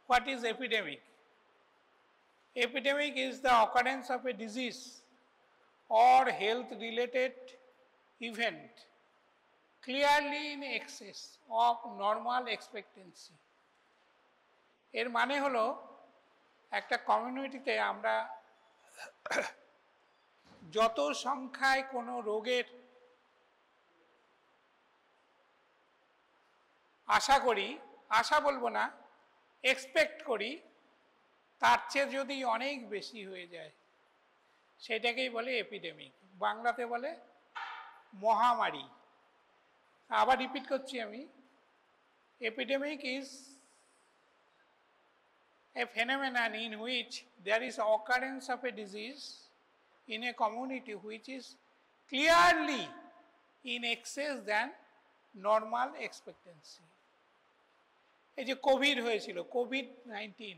What is epidemic? Epidemic is the occurrence of a disease or health related event clearly in excess of normal expectancy. এর মানে হলো একটা কমিউনিটিতে আমরা যত সংখ্যায় কোনো রোগের আশা করি, আশা বলবো না, এক্সপেক্ট করি, তার চেয়ে যদি অনেক বেশি হয়ে যায় সেটাকেই বলে এপিডেমিক, বাংলাতে বলে মহামারী। আবার রিপিট করছি আমি, epidemic is a phenomenon in which there is occurrence of a disease in a community which is clearly in excess than normal expectancy. এই যে কোভিড হয়েছিল, COVID-19,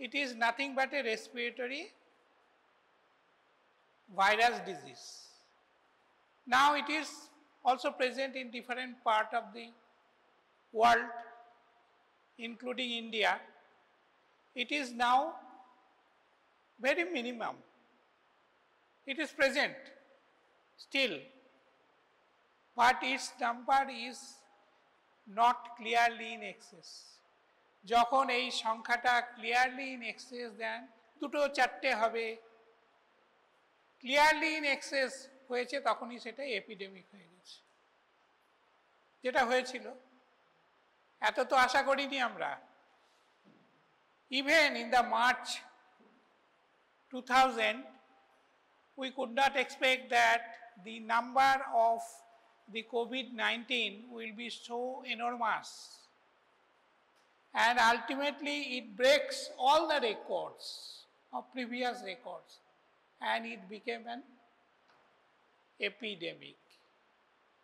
it is nothing but a respiratory virus disease. Now it is also present in different part of the world, including India. It is now very minimum. It is present still, but its number is not clearly in excess. যখন এই সংখ্যাটা clearly in excess দেন, দুটো চারটে হবে, clearly in excess হয়েছে, তখনই সেটা epidemic হয়ে গেছে। যেটা হয়েছিল এত তো আশা করিনি আমরা। Even in the March 2000, we could not expect that the number of the COVID-19 will be so enormous. And ultimately it breaks all the records of previous records and it became an epidemic.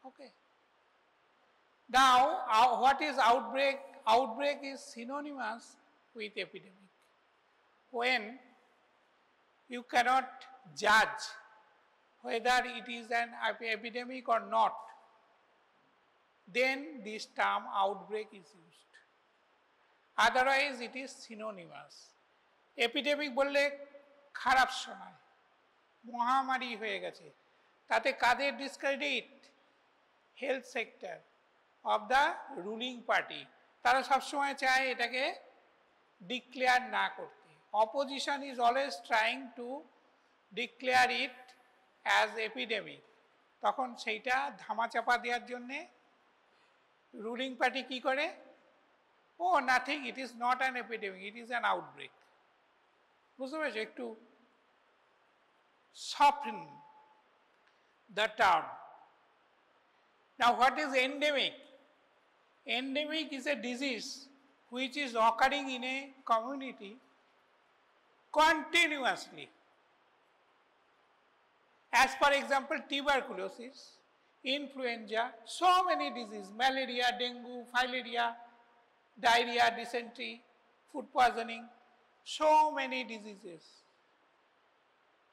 Okay. Now, what is outbreak? Outbreak is synonymous with epidemic. When you cannot judge whether it is an epidemic or not, then this term outbreak is used. Otherwise, it is synonymous. Epidemic বললে খারাপ শোনায়, মহামারী হয়ে গেছে, তাতে কাদের discredit? Health sector of the ruling party. তারা সবসময় চায় এটাকে ডিক্লেয়ার না করতে। Opposition is always trying to declare it as epidemic. তখন সেইটা ধামাচাপা দেওয়ার জন্যে রুলিং পার্টি কি করে? Oh nothing, it is not an epidemic, it is an outbreak. বুঝতে পেরেছো? একটু soften the term. Now what is endemic? Endemic is a disease which is occurring in a community continuously. As for example, tuberculosis, influenza, so many diseases, malaria, dengue, filaria, diarrhea, dysentery, food poisoning, so many diseases,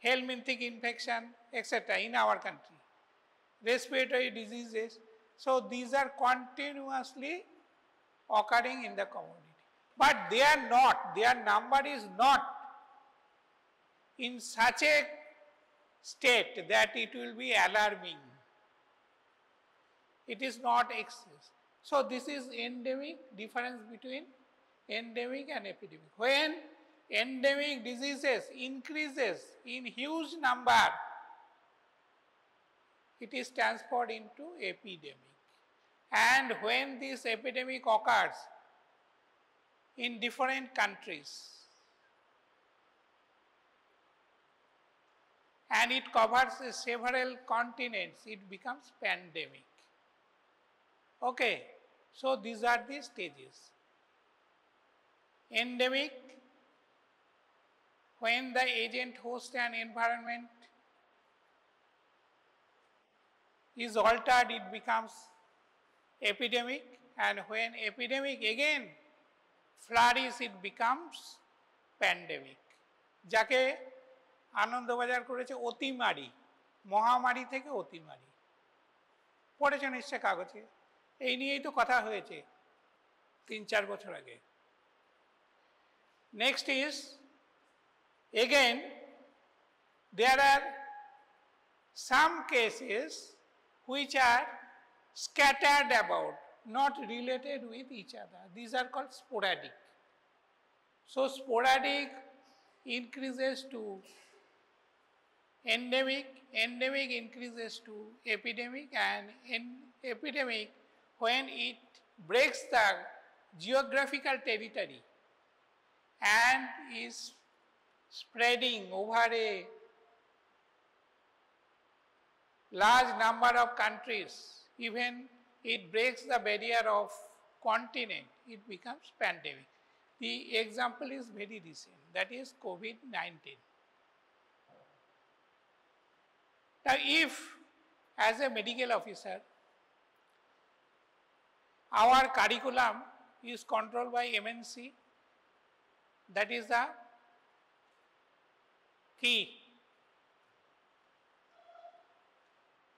helminthic infection, etc. in our country, respiratory diseases. So these are continuously occurring in the community, but they are not, their number is not in such a state that it will be alarming. It is not excess. So this is endemic, difference between endemic and epidemic. When endemic diseases increases in huge number, it is transferred into epidemic. And when this epidemic occurs in different countries and it covers several continents, it becomes pandemic. Okay, so these are the stages. Endemic, when the agent, host and environment is altered, it becomes epidemic, and when epidemic again flourishes, it becomes pandemic. যাকে আনন্দবাজার করেছে অতিমারি, মহামারী থেকে অতিমারি। পড়েছেন নিশ্চয় কাগজে, এই নিয়েই তো কথা হয়েছে 3-4 বছর আগে। Next is, again, there are some cases which are scattered about, not related with each other. These are called sporadic. So, sporadic increases to endemic, endemic increases to epidemic, and in epidemic, when it breaks the geographical territory and is spreading over a large number of countries, even it breaks the barrier of continent, it becomes pandemic. The example is very recent, that is COVID-19. Now, if as a medical officer, our curriculum is controlled by MNC, that is the key.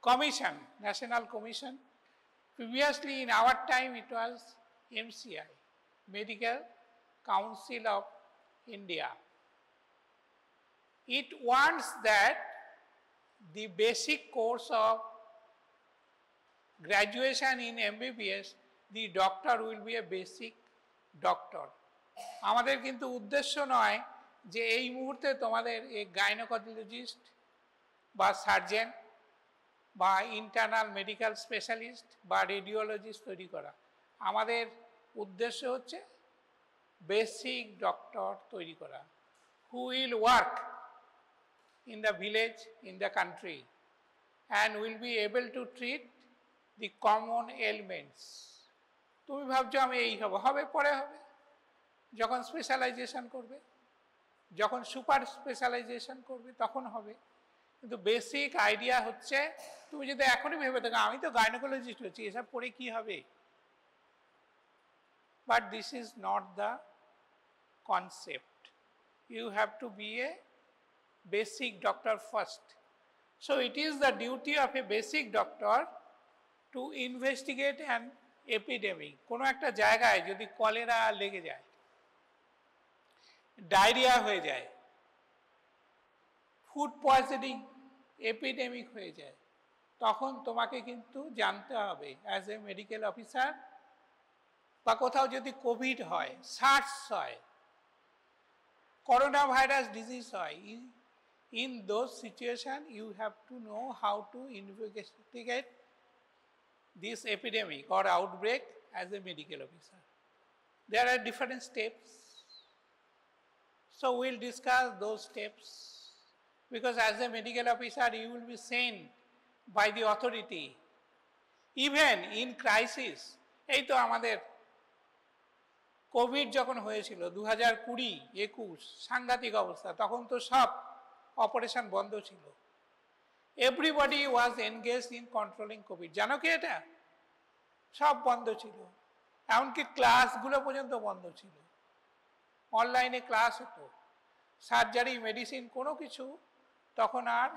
Commission, National Commission. Previously in our time it was MCI, Medical Council of India. It wants that the basic course of graduation in MBBS, the doctor will be a basic doctor. আমাদের কিন্তু উদ্দেশ্য নয় যে এই মুহূর্তে তোমাদের এই gynaecologist বা সার্জন বা ইন্টারনাল মেডিকেল স্পেশালিস্ট বা রেডিওলজিস্ট তৈরি করা। আমাদের উদ্দেশ্য হচ্ছে বেসিক ডক্টর তৈরি করা, who will work in the village, in the country, and will be able to treat the common ailments. তুমি ভাবছো আমি এই হবে, পরে হবে, যখন স্পেশালাইজেশন করবে, যখন সুপার স্পেশালাইজেশন করবে তখন হবে। কিন্তু বেসিক আইডিয়া হচ্ছে, তুমি যদি এখনই ভেবে থাকো আমি তো গাইনোকোলজিস্ট হচ্ছি, এসব পড়ে কি হবে, but this is not the concept. You have to be a basic doctor first. So, it is the duty of a basic doctor to investigate an epidemic. কোনো একটা জায়গায় যদি কলেরা লেগে যায়, ডায়রিয়া হয়ে যায়, ফুড পয়জনিং এপিডেমিক হয়ে যায়, তখন তোমাকে কিন্তু জানতে হবে অ্যাজ এ মেডিকেল অফিসার, বা কোথাও যদি কোভিড হয়, সার্স হয়, করোনা ভাইরাস ডিজিজ হয়, in those situations you have to know how to investigate this epidemic or outbreak as a medical officer. There are different steps. So, we will discuss those steps, because as a medical officer you will be sent by the authority. Even in crisis, এই তো আমাদের Covid যখন হয়েছিল 2020-21 সাংঘাতিক অবস্থা, তখন তো সব অপারেশন বন্ধ ছিল। Everybody was engaged in controlling Covid. জানো কি এটা? সব বন্ধ ছিল, এমনকি ক্লাসগুলো পর্যন্ত বন্ধ ছিল, অনলাইনে ক্লাস হতো, সার্জারি, মেডিসিন, কোনো কিছু তখন আর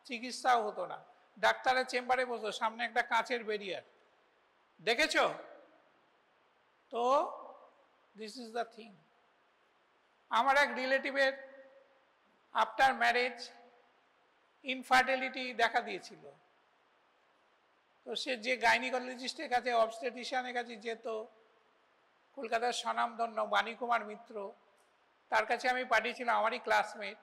চিকিৎসাও হতো না। ডাক্তারের চেম্বারে বসতো, সামনে একটা কাঁচের ব্যারিয়ার, দেখেছো তো? This is the thing. আমার এক রিলেটিভের আফটার ম্যারেজ ইনফার্টিলিটি দেখা দিয়েছিল, তো সে যে গাইনিকোলজিস্টের কাছে, অবস্টেটিশিয়ানের কাছে যেত, কলকাতার স্বনামধন্য বাণী কুমার মিত্র, তার কাছে আমি পাঠিয়েছিলাম, আমারই ক্লাসমেট।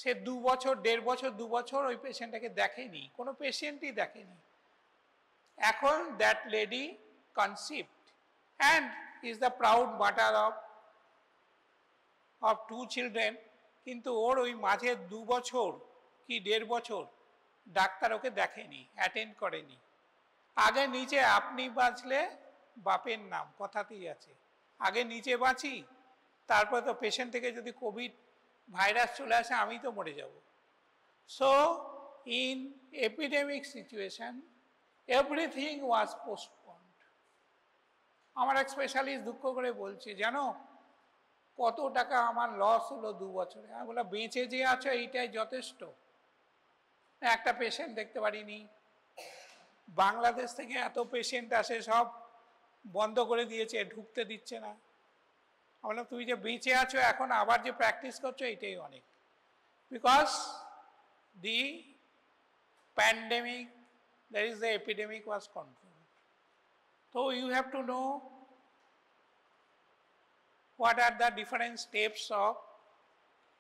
সে 2 বছর, 1.5 বছর, 2 বছর ওই পেশেন্টটাকে দেখেনি, কোনো পেশেন্টই দেখেনি। এখন that lady conceived and is the proud mother of 2 children, কিন্তু ওর ওই মাঝে 2 বছর কি 1.5 বছর ডাক্তার ওকে দেখেনি, অ্যাটেন্ড করেনি। আগে নিচে আপনি বাঁচলে বাপের নাম, কথাতেই আছে, আগে নিচে বাঁচি, তারপর তো পেশেন্ট থেকে যদি কোভিড ভাইরাস চলে আসে আমি তো মরে যাব। So in epidemic situation everything was postponed. আমার এক স্পেশালিস্ট দুঃখ করে বলছে, জানো কত টাকা আমার লস হলো 2 বছরে। আমি বললাম, বেঁচে যে আছো এইটাই যথেষ্ট। একটা পেশেন্ট দেখতে পারিনি, বাংলাদেশ থেকে এত পেশেন্ট আসে, সব বন্ধ করে দিয়েছে, ঢুকতে দিচ্ছে না। বললাম তুমি যে বেঁচে আছো এখন আবার যে প্র্যাকটিস করছো এটাই অনেক, because the pandemic, that is the epidemic was controlled. So you have to know what are the different steps of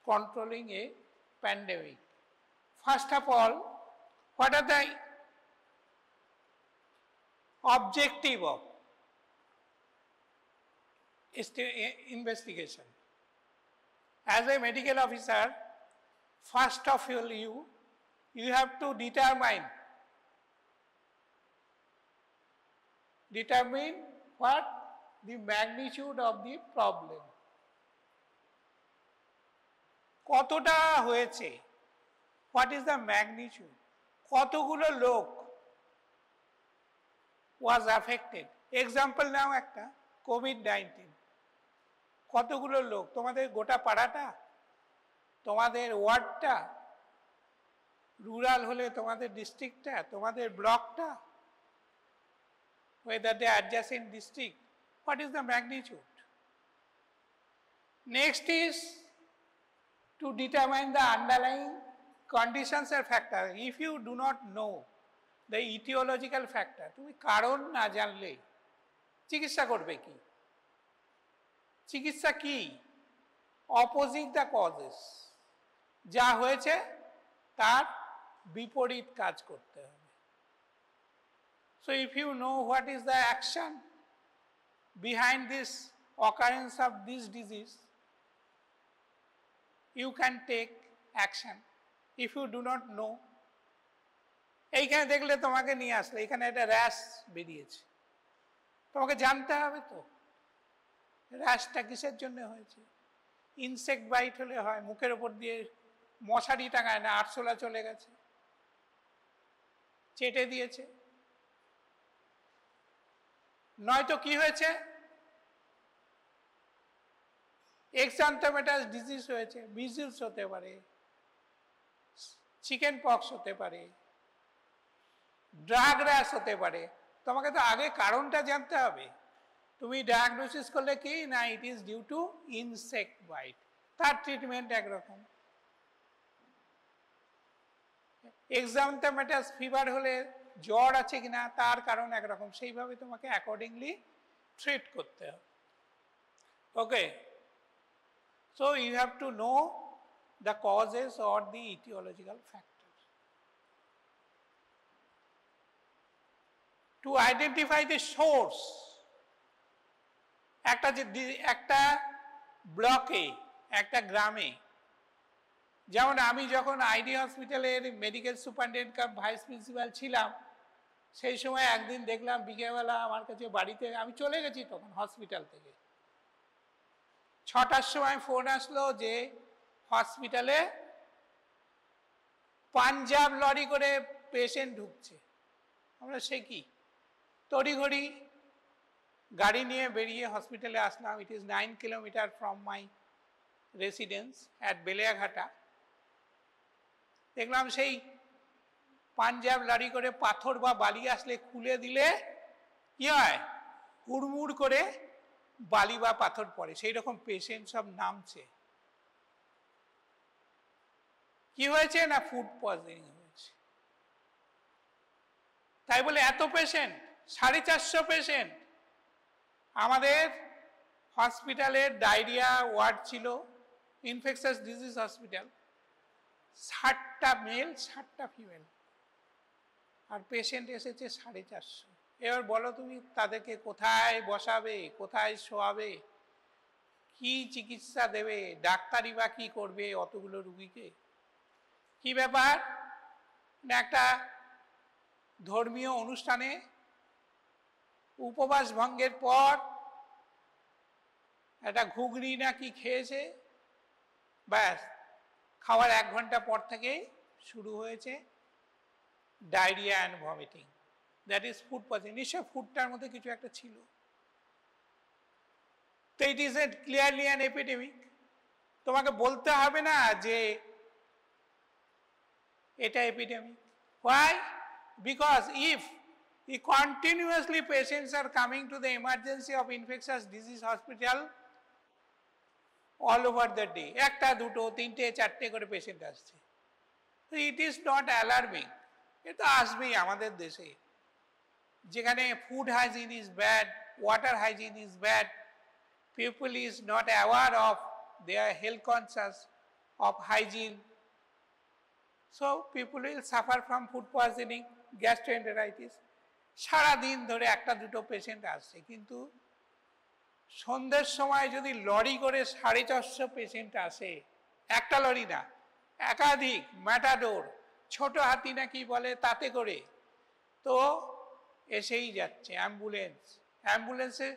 controlling a pandemic. First of all, what are the objective of investigation? As a medical officer, first of all you have to determine what the magnitude of the problem. কতটা হয়েছে, what is the magnitude, কতগুলো লোক was affected. Example নাও একটা, COVID-19 কতগুলো লোক, তোমাদের গোটা পাড়াটা, তোমাদের ওয়ার্ডটা, রুরাল হলে তোমাদের ডিস্ট্রিক্টটা, তোমাদের ব্লকটা, whether they are adjacent district, what is the magnitude? Next is to determine the underlying conditions or factor. If you do not know the etiological factor, তুমি কারণ না জানলে চিকিৎসা করবে কি? চিকিৎসা কি? অপোজিট দ্য কজেস, যা হয়েছে তার বিপরীত কাজ করতে হবে। So if you know what is the action behind this occurrence of this disease, you can take action. If you do not know, এইখানে দেখলে তোমাকে নিয়ে আসলে এখানে একটা র্যাশ বেরিয়েছে, তোমাকে জানতে হবে তো র্যাশটা কিসের জন্য হয়েছে। ইনসেক্ট বাইট হলে হয়, মুখের ওপর দিয়ে মশারি টাঙায় না, আরশোলা চলে গেছে, চেটে দিয়েছে, নয়তো কি হয়েছে এক্সান্থামেটাস ডিজিজ হয়েছে, মিজলস হতে পারে, চিকেন পক্স হতে পারে, ড্রাগ র্যাশ হতে পারে। তোমাকে তো আগে কারণটা জানতে হবে। তুমি ডায়াগনোসিস করলে কি না it is due to insect bite, তার ট্রিটমেন্ট একরকম। এক্সান্থামেটাস ফিভার হলে জ্বর আছে কিনা তার কারণ একরকম, সেইভাবে তোমাকে অ্যাকর্ডিংলি ট্রিট করতে হবে। ওকে, so you have to know the causes or the etiological factors. To identify the source, একটা ব্লকে, একটা গ্রামে, যেমন আমি যখন আইডি হসপিটালের মেডিকেল সুপারিনটেন্ডেন্ট কাম ভাইস প্রিন্সিপাল ছিলাম, সেই সময় একদিন দেখলাম বিকেলবেলা আমার কাছে বাড়িতে, আমি চলে গেছি তখন হসপিটাল থেকে, 6টার সময় ফোন আসলো যে হসপিটালে পাঞ্জাব লরি করে পেশেন্ট ঢুকছে। আমরা সে কি, তড়িঘড়ি গাড়ি নিয়ে বেরিয়ে হসপিটালে আসলাম। It is 9 kilometre from my residence at Beleghata. দেখলাম সেই পাঞ্জাব লরি করে পাথর বা বালি আসলে খুলে দিলে কি হয়, হুড়মুড় করে বালি বা পাথর পড়ে, সেই রকম পেশেন্ট সব নামছে। কি হয়েছে না ফুড পয়জনিং হয়েছে। তাই বলে এত পেশেন্ট, 450 পেশেন্ট। আমাদের হসপিটালের ডায়রিয়া ওয়ার্ড ছিল, ইনফেকশাস ডিজিজ হসপিটাল, 60টা মেল 60টা ফিমেল, আর পেশেন্ট এসেছে 450। এবার বলো তুমি তাদেরকে কোথায় বসাবে, কোথায় শোয়াবে, কি চিকিৎসা দেবে, ডাক্তারি বা কি করবে অতগুলো রুগীকে? কি ব্যাপার না, একটা ধর্মীয় অনুষ্ঠানে উপবাস ভঙ্গের পর একটা ঘুগনি না কি খেয়েছে, ব্যাস খাওয়ার 1 ঘন্টা পর থেকেই শুরু হয়েছে diarrhoea and vomiting. That is food poisoning. নিশ্চয় ফুডটার মধ্যে কিছু একটা ছিল। তো ইট is A clearly an epidemic. তোমাকে বলতে হবে না যে এটা epidemic. Why? Because if continuously patients are coming to the emergency of infectious disease hospital all over the day, একটা দুটো তিনটে চারটে করে পেশেন্ট আসছে। ইট ইজ নট অ্যালার্মিং, এটা আসবেই আমাদের দেশে, যেখানে food hygiene is bad, water hygiene is bad, people is not aware of their health conscious of hygiene, so people will suffer from food poisoning, gastroenteritis. সারা দিন ধরে একটা দুটো পেশেন্ট আসছে, কিন্তু সন্ধ্যের সময় যদি লরি করে 450 পেশেন্ট আসে, একটা লরি না, একাধিক ম্যাটাডোর, ছোট হাতি নাকি বলে তাতে করে, তো এসেই যাচ্ছে অ্যাম্বুলেন্সে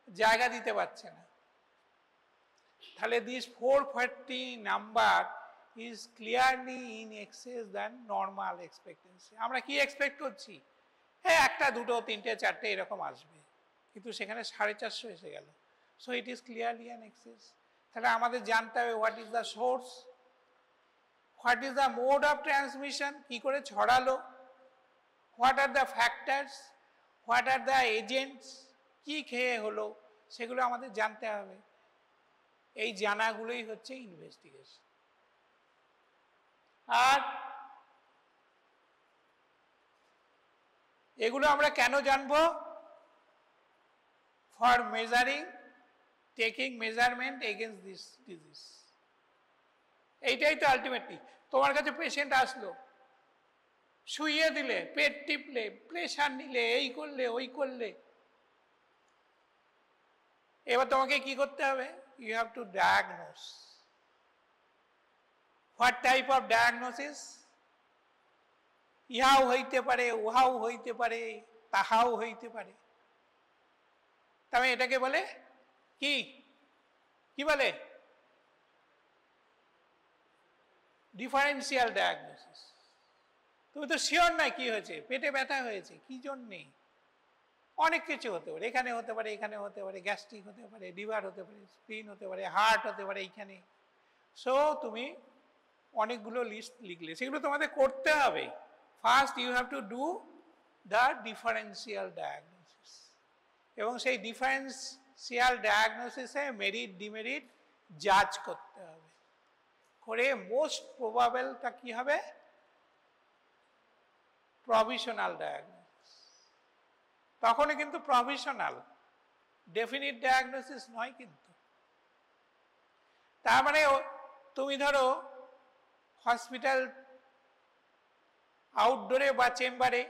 জায়গা দিতে পারছে না। তাহলে this 440 number is clearly in access than normal expectancy. আমরা কি এক্সপেক্ট করছি? হ্যাঁ, একটা দুটো তিনটে চারটে এরকম আসবে, কিন্তু সেখানে 450 এসে গেল। So it is clearly an excess. তাহলে আমাদের জানতে হবে what is the source, what is the mode of transmission, কি করে ছড়ালো, what are the factors, what are the agents, কি খেয়ে হলো, সেগুলো আমাদের জানতে হবে। এই জানাগুলোই হচ্ছে ইনভেস্টিগেশন। আর এগুলো আমরা কেন জানবো? For measuring, taking measurement against this disease. এইটাই তো আলটিমেটলি। তোমার কাছে পেশেন্ট আসলো, শুইয়ে দিলে, পেট টিপলে, প্রেশার নিলে, এই করলে ওই করলে, এবার তোমাকে কি করতে হবে? You have to diagnose. What type of diagnosis? ইহাও হইতে পারে, উহাও হইতে পারে, তাহাও হইতে পারে। তবে এটাকে বলে কি? কি বলে? Differential diagnosis. তুমি তো শিওর নাই কি হয়েছে, পেটে ব্যথা হয়েছে, কি জন্যে? অনেক কিছু হতে পারে, এখানে হতে পারে, এখানে হতে পারে, গ্যাস্ট্রিক হতে পারে, লিভার হতে পারে, স্প্লিন হতে পারে, হার্ট হতে পারে এইখানে। সো তুমি অনেকগুলো লিস্ট লিখলে, সেগুলো তোমাদের করতে হবে। First you have to do the differential diagnosis, এবং সেই ডিফারেন্সিয়াল ডায়াগনোসিসে মেরিট ডিমেরিট জাজ করতে হবে। করে মোস্ট প্রবাবেলটা কি হবে? Provisional diagnosis. তখনই কিন্তু প্রভিশনাল, ডেফিনিট ডায়াগনোসিস নয় কিন্তু। তার মানে তুমি ধরো হসপিটাল আউটডোরে বা চেম্বারে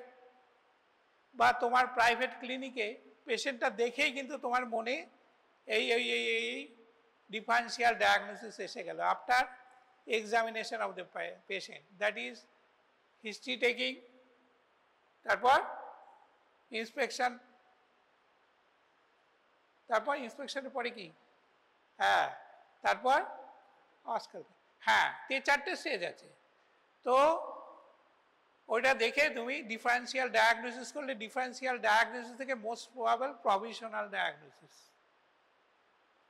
বা তোমার প্রাইভেট ক্লিনিকে পেশেন্টটা দেখেই কিন্তু তোমার মনে এই এই এই এই ডিফারেন্সিয়াল ডায়াগনোসিস এসে গেল after examination of the patient, that is history taking, তারপর ইন্সপেকশন, তারপর ইন্সপেকশনের পরে কি, হ্যাঁ, তারপর অস্কাল, হ্যাঁ, 4টে স্টেজ আছে। তো ওইটা দেখে তুমি ডিফারেন্সিয়াল ডায়াগনোসিস করলে, ডিফারেন্সিয়াল ডায়াগনোসিস থেকে মোস্ট প্রবাবল প্রভিশনাল ডায়াগনোসিস,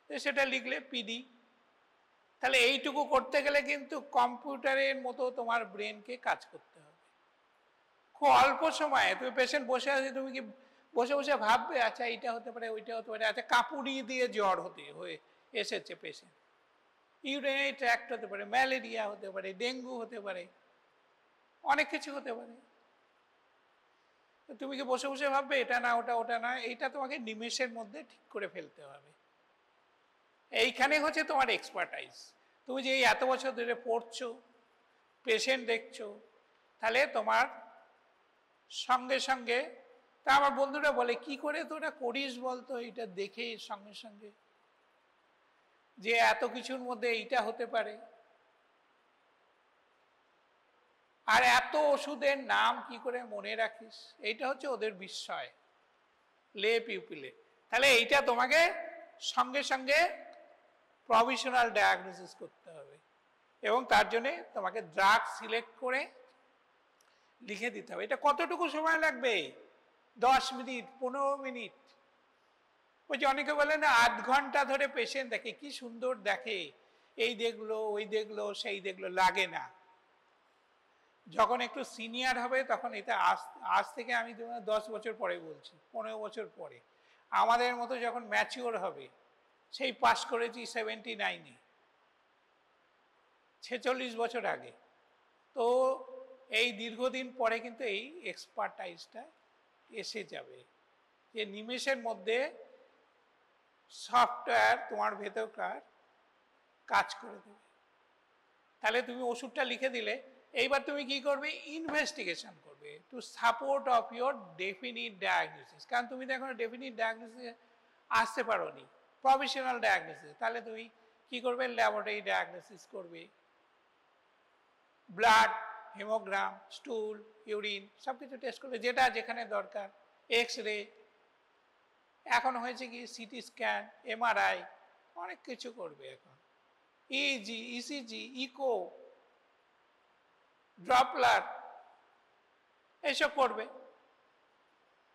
সেটা লিখলে পিডি। তাহলে এইটুকু করতে গেলে কিন্তু কম্পিউটারের মতো তোমার ব্রেনকে কাজ করতে হবে। খুব অল্প সময়ে তুমি পেশেন্ট বসে আছে, তুমি কি বসে বসে ভাববে আচ্ছা এইটা হতে পারে, ওইটা হতে পারে, আচ্ছা কাঁপুনি দিয়ে জ্বর হয়ে এসেছে পেশেন্ট, ইউরিনারি ট্র্যাক্ট হতে পারে, ম্যালেরিয়া হতে পারে, ডেঙ্গু হতে পারে, অনেক কিছু হতে পারে। তুমি কি বসে বসে ভাববে এটা না ওটা, ওটা না, এইটা তোমাকে নিমেষের মধ্যে ঠিক করে ফেলতে হবে। এইখানে হচ্ছে তোমার এক্সপার্টাইজ। তুমি যে এত বছর ধরে পড়ছো, পেশেন্ট দেখছো, তাহলে তোমার সঙ্গে সঙ্গে, তা আমার বন্ধুরা বলে কি করে তোরা করিস বলতো, এইটা দেখে সঙ্গে সঙ্গে যে এত কিছুর মধ্যে এইটা হতে পারে, আর এত ওষুধের নাম কি করে মনে রাখিস, এইটা হচ্ছে ওদের বিস্ময় লে পিউপিলে। তাহলে এইটা তোমাকে সঙ্গে সঙ্গে প্রভিশনাল ডায়াগনোসিস করতে হবে, এবং তার জন্যে তোমাকে ড্রাগ সিলেক্ট করে লিখে দিতে হবে। এটা কতটুকু সময় লাগবে? 10 মিনিট, 15 মিনিট। ওই যে অনেকে বলে না 8 ঘন্টা ধরে পেশেন্ট দেখে, কি সুন্দর দেখে, এই দেখলো ওই দেখলো সেই দেখলো, লাগে না। যখন একটু সিনিয়র হবে তখন এটা আজ থেকে আমি 10 বছর পরে বলছি, 15 বছর পরে আমাদের মতো যখন ম্যাচিওর হবে, সেই পাস করেছি 79-এ, 46 বছর আগে। তো এই দীর্ঘদিন পরে কিন্তু এই এক্সপার্টাইজটা এসে যাবে, যে নিমেষের মধ্যে সফটওয়্যার তোমার ভেতরকার কাজ করে দেবে। তাহলে তুমি ওষুধটা লিখে দিলে, এইবার তুমি কি করবে, ইনভেস্টিগেশন করবে to support of your definite diagnosis. কারণ তুমি তো এখন ডেফিনিট ডায়াগনোসিস আসতে পারো নি, প্রফেশনাল ডায়াগনোসিস। তাহলে তুমি কি করবে, ল্যাবরেটরি ডায়াগনোসিস করবে, ব্লাড, হেমোগ্রাম, স্টুল, ইউরিন সব কিছু টেস্ট করবে, যেটা যেখানে দরকার, এক্স রে, এখন হয়েছে কি সিটি স্ক্যান, এমআরআই, অনেক কিছু করবে এখন, ইজি, ইসিজি, ইকো, ড্রপলার, এসব করবে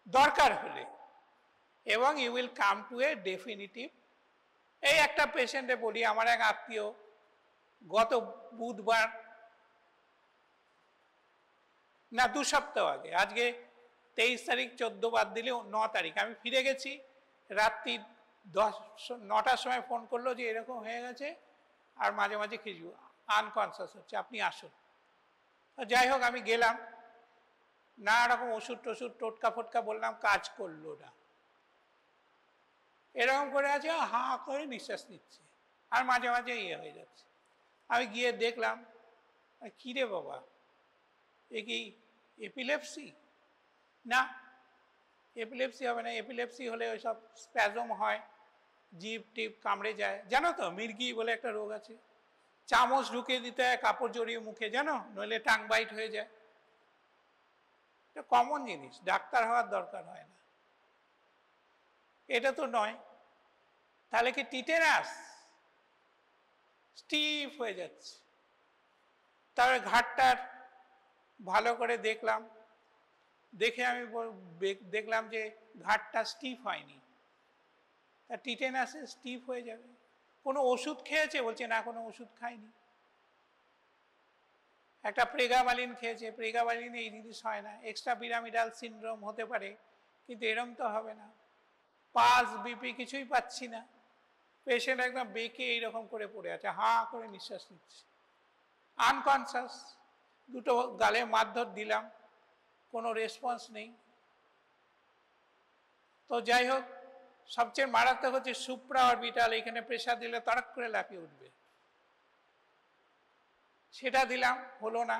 দরকার হলে, এবং you will come to a definitive. এই একটা পেশেন্টে বলি, আমার এক আত্মীয় গত বুধবার, না 2 সপ্তাহ আগে, আজকে 23 তারিখ, 14 বাদ দিলে 9 তারিখ, আমি ফিরে গেছি, রাত্রি 9টার সময় ফোন করলো যে এরকম হয়ে গেছে, আর মাঝে মাঝে কিছু আনকনসিয়াস হচ্ছে, আপনি আসুন। যাই হোক, আমি গেলাম, না রকম ওষুধ টষুধ টোটকা ফোটকা বললাম, কাজ করলো না, এরকম করে আছে, হা করে নিঃশ্বাস নিচ্ছে, আর মাঝে মাঝে ইয়ে হয়ে যাচ্ছে। আমি গিয়ে দেখলাম, কী রে বাবা, এ কি এপিলেপসি? না, এপিলেপসি হবে না, এপিলেপসি হলে ওই সব স্প্যাজম হয়, জিভ টিপ কামড়ে যায়, জানো তো, মির্গি বলে একটা রোগ আছে, চামচ ঢুকিয়ে দিতে হয় কাপড় জড়িয়ে মুখে, জানো, নইলে টাং বাইট হয়ে যায়। এটা কমন জিনিস, ডাক্তার হওয়ার দরকার হয় না। এটা তো নয়, তাহলে কি টিটেনাস? স্টিফ হয়ে যাচ্ছে। তারপরে ঘাটটার ভালো করে দেখলাম, দেখে আমি দেখলাম যে ঘাটটা স্টিফ হয়নি, তা টিটেনাসে স্টিফ হয়ে যাবে। কোনো ওষুধ খেয়েছে? বলছে না, কোনো ওষুধ খায়নি। একটা প্রেগাবালিন খেয়েছে, প্রেগাবালিনে এই জিনিস হয় না, এক্সট্রা পিরামিডাল সিনড্রোম হতে পারে, কিন্তু এরম তো হবে না। পালস, বিপি কিছুই পাচ্ছি না, পেশেন্ট একদম বেঁকে এইরকম করে পড়ে আছে, হা করে নিঃশ্বাস নিচ্ছে, আনকনসিয়াস। দুটো গালে মারধর দিলাম, কোনো রেসপন্স নেই। তো যাই হোক, সবচেয়ে মারাত্মক হচ্ছে সুপ্রা অরবিটাল, এখানে প্রেশার দিলে তড়ক করে লাফিয়ে উঠবে, সেটা দিলাম, হলো না।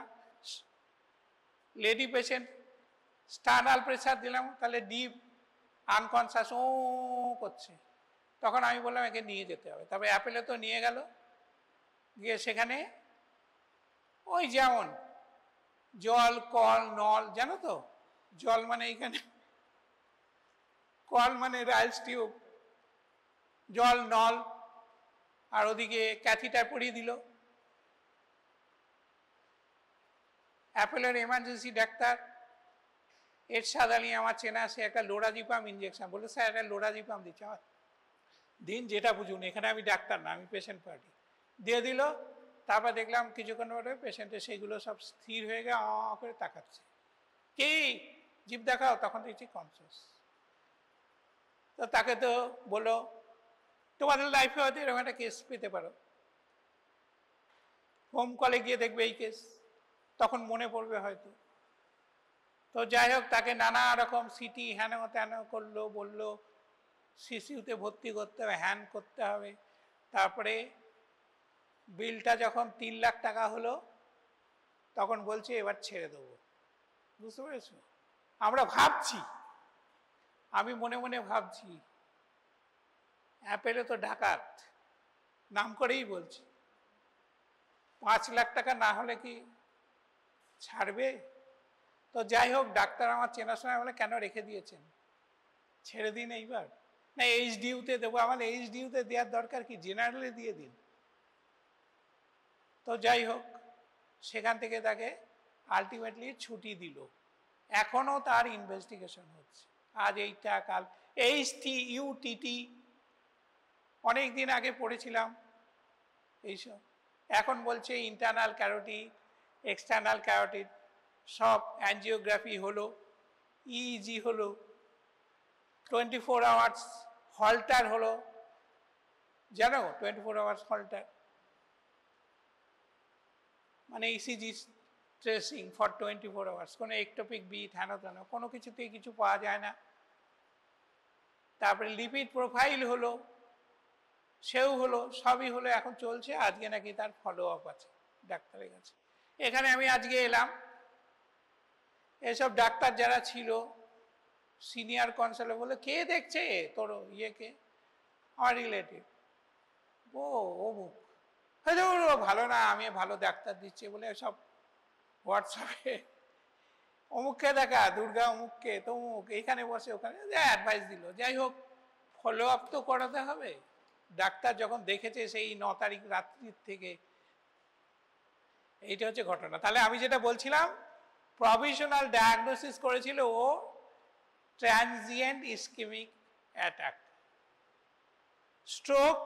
লেডি পেশেন্ট, স্টার্নাল প্রেশার দিলাম, তাহলে ডিপ আনকনসিয়াস ও করছে। তখন আমি বললাম একে নিয়ে যেতে হবে। তারপরে অ্যাপেলে তো নিয়ে গেল, গিয়ে সেখানে ওই যেমন জল, কল, নল, জানো তো, জল মানে এইখানে, কল মানে রাইলস টিউব, জল, নল, আর ওদিকে ক্যাথিটার পরিয়ে দিল। অ্যাপেলের এমার্জেন্সি ডাক্তার এরশাদ আলী আমার চেনা, সে একটা লোরাজিপাম ইঞ্জেকশন, বলে স্যার একটা লোরাজিপাম দিচ্ছে, আমার দিন, যেটা বুঝুন, এখানে আমি ডাক্তার না, আমি পেশেন্ট পার্টি, দিয়ে দিল। তারপর দেখলাম কিছুক্ষণ পরে পেশেন্টের সেইগুলো সব স্থির হয়ে গিয়ে করে তাকাচ্ছে, কি জিভ দেখাও, তখন দেখছি কনসিয়াস। তো তাকে তো বললো তোমাদের লাইফে হয়তো এরকম একটা কেস পেতে পারো, হোম কলে গিয়ে দেখবে এই কেস, তখন মনে পড়বে হয়তো। তো যাই হোক, তাকে নানা রকম সিটি হ্যান ত্যান করলো, বললো সিসিউতে ভর্তি করতে হবে, হ্যান করতে হবে। তারপরে বিলটা যখন 3 লাখ টাকা হলো, তখন বলছে এবার ছেড়ে দেবো। বুঝতে পেরেছ? আমরা ভাবছি, আমি মনে মনে ভাবছি, অ্যাপেলে তো ডাকাত, নাম করেই বলছি, 5 লাখ টাকা না হলে কি ছাড়বে? তো যাই হোক, ডাক্তার আমার চেনাশোনা বলে কেন রেখে দিয়েছেন, ছেড়ে দিন এইবার। না, এইচডিইউতে দেবো। আমার এইচডিইউতে দেওয়ার দরকার কি, জেনারেলে দিয়ে দিন। তো যাই হোক, সেখান থেকে তাকে আলটিমেটলি ছুটি দিল। এখনো তার ইনভেস্টিগেশন হচ্ছে, আজ এইটা, কাল HTUTT, অনেক দিন আগে পড়েছিলাম এইসব। এখন বলছে ইন্টারনাল ক্যারোটিড, এক্সটার্নাল ক্যারোটিড, সব অ্যাঞ্জিওগ্রাফি হলো, ইইজি হলো, 24 আওয়ার্স হল্টার হলো, জানো 24 আওয়ার্স হল্টার। মানে ইসিজি ট্রেসিং ফর 24 আওয়ার্স, কোনো একটোপিক বিট হেন তেন কোনো কিছুতেই কিছু পাওয়া যায় না। তারপরে লিপিড প্রোফাইল হলো, সেও হলো, সবই হলো, এখন চলছে। আজকে নাকি তার ফলো আপ আছে ডাক্তারের কাছে। এখানে আমি আজকে এলাম, এসব ডাক্তার যারা ছিল সিনিয়র কনসাল্টেন্ট বলে, কে দেখছে তোর ইয়েকে? আমার রিলেটিভ। ও অমুক, হয়তো ভালো না, আমি ভালো ডাক্তার দিচ্ছি বলে সব হোয়াটসঅ্যাপে অমুককে দেখা, দুর্গা অমুককে তমুক, এইখানে বসে ওখানে অ্যাডভাইস দিল। যাই হোক, ফলো আপ তো করাতে হবে। ডাক্তার যখন দেখেছে সেই 9 তারিখ রাত্রির থেকে, এইটা হচ্ছে ঘটনা। তাহলে আমি যেটা বলছিলাম, প্রভিশনাল ডায়াগনোসিস করেছিল ও transient ischaemic attack, stroke,